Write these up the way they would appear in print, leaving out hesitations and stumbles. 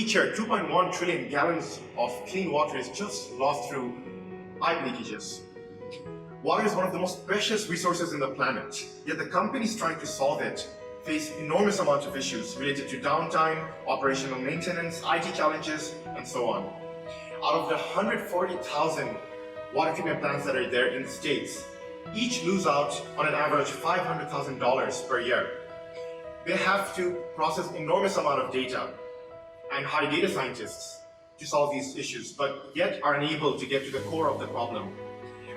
each year, 2.1 trillion gallons of clean water is just lost through pipe leakages. Water is one of the most precious resources in the planet, yet the companies trying to solve it face enormous amounts of issues related to downtime, operational maintenance, IT challenges, and so on. Out of the 140,000 water treatment plants that are there in the States, each lose out on an average $500,000 per year. They have to process enormous amount of data and hire data scientists to solve these issues, but yet are unable to get to the core of the problem.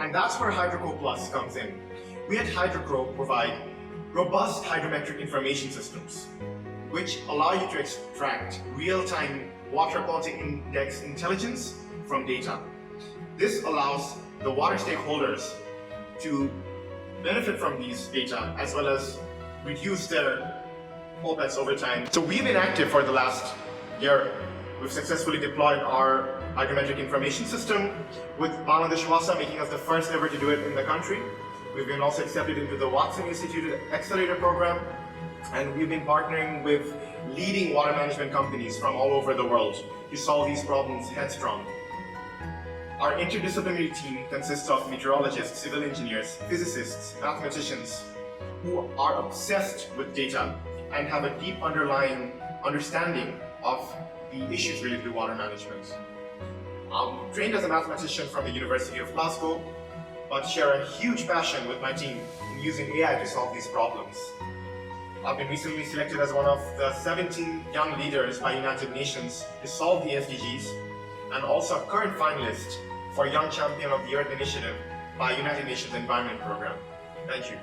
And that's where Hydroquo Plus comes in. We at Hydroquo provide robust hydrometric information systems, which allow you to extract real-time water quality index intelligence from data. This allows the water stakeholders to benefit from these data as well as reduce their OPEX over time. So we've been active for the last year. We've successfully deployed our hydrometric information system, with Bangladesh WASA making us the first ever to do it in the country. We've been also accepted into the Watson Institute Accelerator Program, and we've been partnering with leading water management companies from all over the world to solve these problems headstrong. Our interdisciplinary team consists of meteorologists, civil engineers, physicists, mathematicians, who are obsessed with data and have a deep underlying understanding of the issues related to water management. I'm trained as a mathematician from the University of Glasgow, but share a huge passion with my team in using AI to solve these problems. I've been recently selected as one of the 17 young leaders by United Nations to solve the SDGs, and also a current finalist for Young Champion of the Earth Initiative by United Nations Environment Program. Thank you.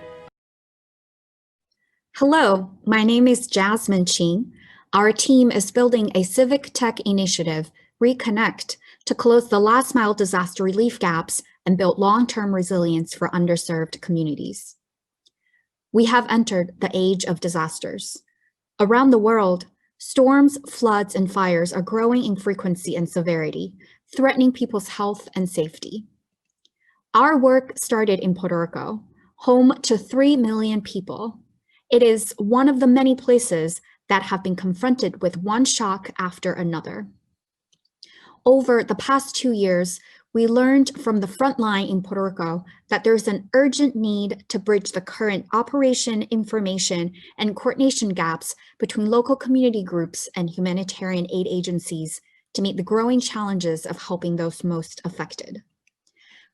Hello, my name is Jasmin Ching. Our team is building a civic tech initiative, Reconnect, to close the last mile disaster relief gaps and build long-term resilience for underserved communities. We have entered the age of disasters. Around the world, storms, floods, and fires are growing in frequency and severity, threatening people's health and safety. Our work started in Puerto Rico, home to 3 million people. It is one of the many places that have been confronted with one shock after another. Over the past 2 years, we learned from the front line in Puerto Rico that there's an urgent need to bridge the current operation, information, and coordination gaps between local community groups and humanitarian aid agencies to meet the growing challenges of helping those most affected.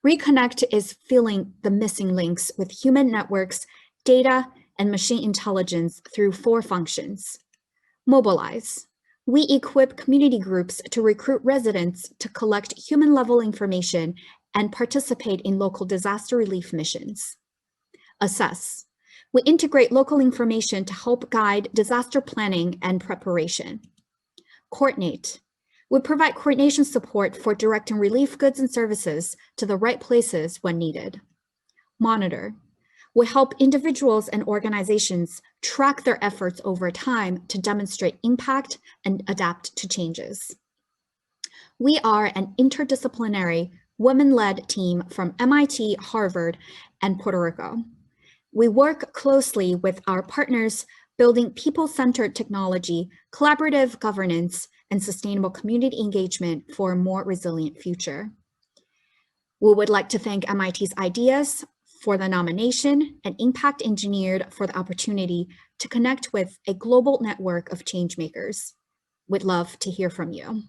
Reconnect is filling the missing links with human networks, data, and machine intelligence through 4 functions. Mobilize. We equip community groups to recruit residents to collect human-level information and participate in local disaster relief missions. Assess. We integrate local information to help guide disaster planning and preparation. Coordinate. We provide coordination support for directing relief goods and services to the right places when needed. Monitor. We help individuals and organizations track their efforts over time to demonstrate impact and adapt to changes. We are an interdisciplinary, women-led team from MIT, Harvard, and Puerto Rico. We work closely with our partners, building people-centered technology, collaborative governance, and sustainable community engagement for a more resilient future. We would like to thank MIT's Ideas for the nomination and Impact Engineered for the opportunity to connect with a global network of changemakers. We'd love to hear from you.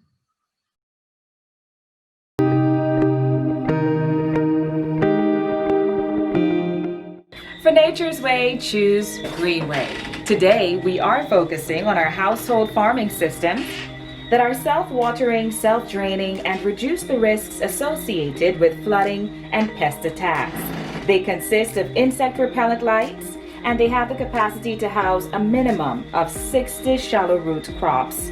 For nature's way, choose Greenway. Today, we are focusing on our household farming systems that are self-watering, self-draining, and reduce the risks associated with flooding and pest attacks. They consist of insect repellent lights, and they have the capacity to house a minimum of 60 shallow root crops.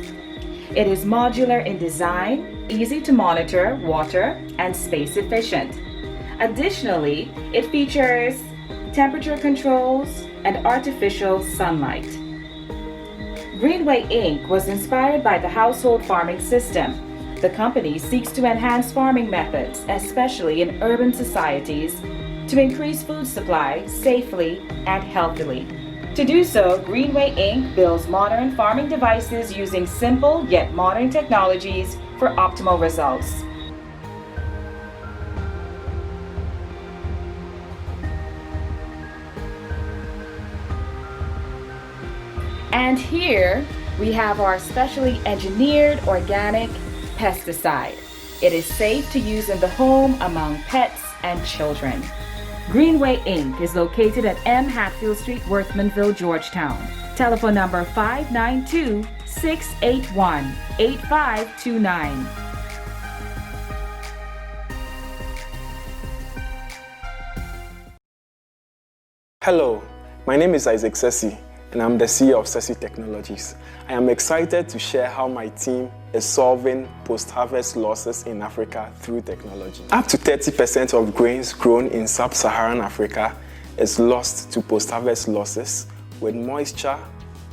It is modular in design, easy to monitor, water, and space efficient. Additionally, it features temperature controls and artificial sunlight. Greenway Inc. was inspired by the household farming system. The company seeks to enhance farming methods, especially in urban societies, to increase food supply safely and healthily. To do so, Greenway Inc. builds modern farming devices using simple yet modern technologies for optimal results. And here we have our specially engineered organic pesticide. It is safe to use in the home among pets and children. Greenway Inc. is located at M. Hatfield Street, Worthmanville, Georgetown. Telephone number 592-681-8529. Hello, my name is Sesi, and I'm the CEO of Sassy Technologies. I am excited to share how my team is solving post-harvest losses in Africa through technology. Up to 30% of grains grown in sub-Saharan Africa is lost to post-harvest losses, with moisture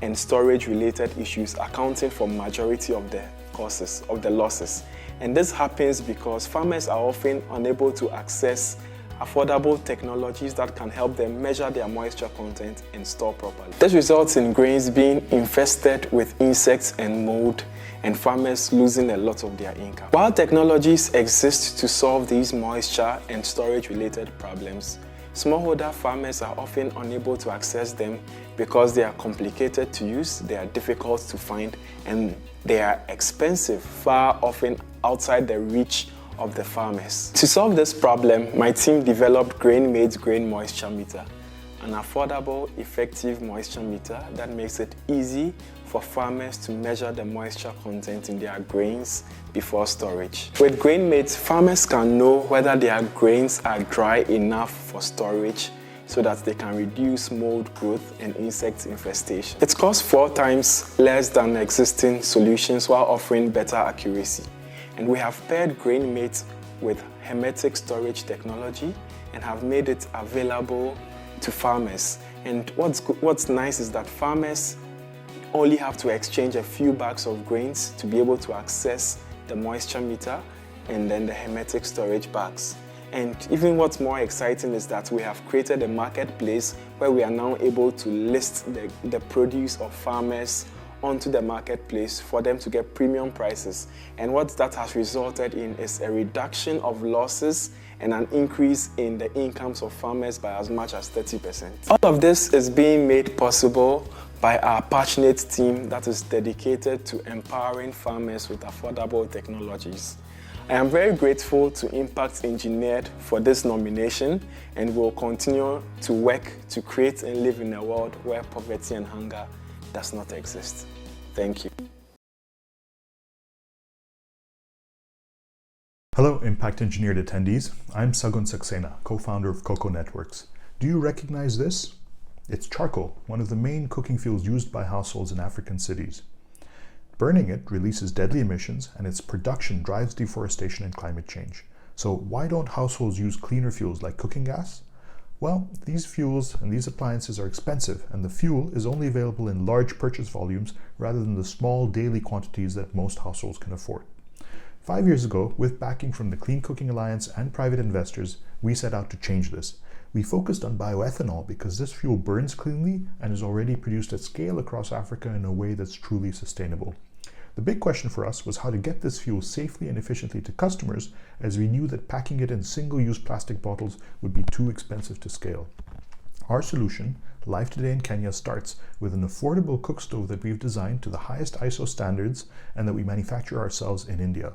and storage-related issues accounting for majority of the causes of the losses. And this happens because farmers are often unable to access affordable technologies that can help them measure their moisture content and store properly. This results in grains being infested with insects and mold, and farmers losing a lot of their income. While technologies exist to solve these moisture and storage related problems, smallholder farmers are often unable to access them because they are complicated to use, they are difficult to find, and they are expensive, far often outside the reach of the farmers. To solve this problem, my team developed Grain-Made's Grain Moisture Meter, an affordable, effective moisture meter that makes it easy for farmers to measure the moisture content in their grains before storage. With Grain-Made, farmers can know whether their grains are dry enough for storage so that they can reduce mold growth and insect infestation. It costs 4 times less than existing solutions while offering better accuracy. And we have paired Grain-Made with hermetic storage technology and have made it available to farmers. And what's nice is that farmers only have to exchange a few bags of grains to be able to access the moisture meter and then the hermetic storage bags. And even what's more exciting is that we have created a marketplace where we are now able to list the produce of farmers onto the marketplace for them to get premium prices. And what that has resulted in is a reduction of losses and an increase in the incomes of farmers by as much as 30%. All of this is being made possible by our passionate team that is dedicated to empowering farmers with affordable technologies. I am very grateful to Impact Engineered for this nomination, and will continue to work to create and live in a world where poverty and hunger does not exist. Thank you. Hello, Impact Engineered attendees. I'm Sagun, co-founder of Coco Networks. Do you recognize this? It's charcoal, one of the main cooking fuels used by households in African cities. Burning it releases deadly emissions, and its production drives deforestation and climate change. So why don't households use cleaner fuels like cooking gas? Well, these fuels and these appliances are expensive, and the fuel is only available in large purchase volumes rather than the small daily quantities that most households can afford. 5 years ago, with backing from the Clean Cooking Alliance and private investors, we set out to change this. We focused on bioethanol because this fuel burns cleanly and is already produced at scale across Africa in a way that's truly sustainable. The big question for us was how to get this fuel safely and efficiently to customers, as we knew that packing it in single-use plastic bottles would be too expensive to scale. Our solution, live today in Kenya, starts with an affordable cook stove that we've designed to the highest ISO standards and that we manufacture ourselves in India.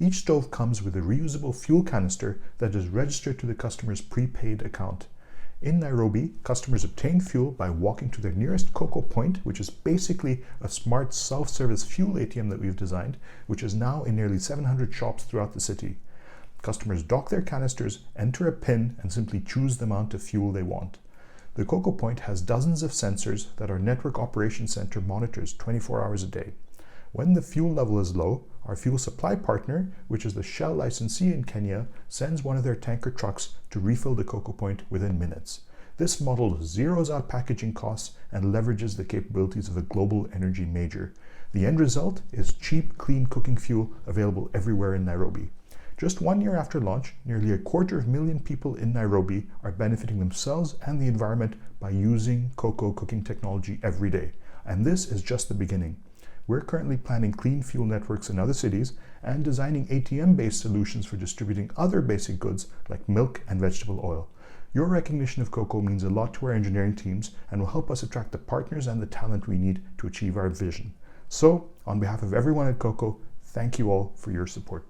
Each stove comes with a reusable fuel canister that is registered to the customer's prepaid account. In Nairobi, customers obtain fuel by walking to their nearest KOKO point, which is basically a smart self-service fuel ATM that we've designed, which is now in nearly 700 shops throughout the city. Customers dock their canisters, enter a PIN, and simply choose the amount of fuel they want. The KOKO point has dozens of sensors that our network operations center monitors 24 hours a day. When the fuel level is low, our fuel supply partner, which is the Shell licensee in Kenya, sends one of their tanker trucks to refill the KOKO point within minutes. This model zeroes out packaging costs and leverages the capabilities of a global energy major. The end result is cheap, clean cooking fuel available everywhere in Nairobi. Just 1 year after launch, nearly 250,000 people in Nairobi are benefiting themselves and the environment by using KOKO cooking technology every day. And this is just the beginning. We're currently planning clean fuel networks in other cities and designing ATM-based solutions for distributing other basic goods like milk and vegetable oil. Your recognition of KOKO means a lot to our engineering teams and will help us attract the partners and the talent we need to achieve our vision. So, on behalf of everyone at KOKO, thank you all for your support.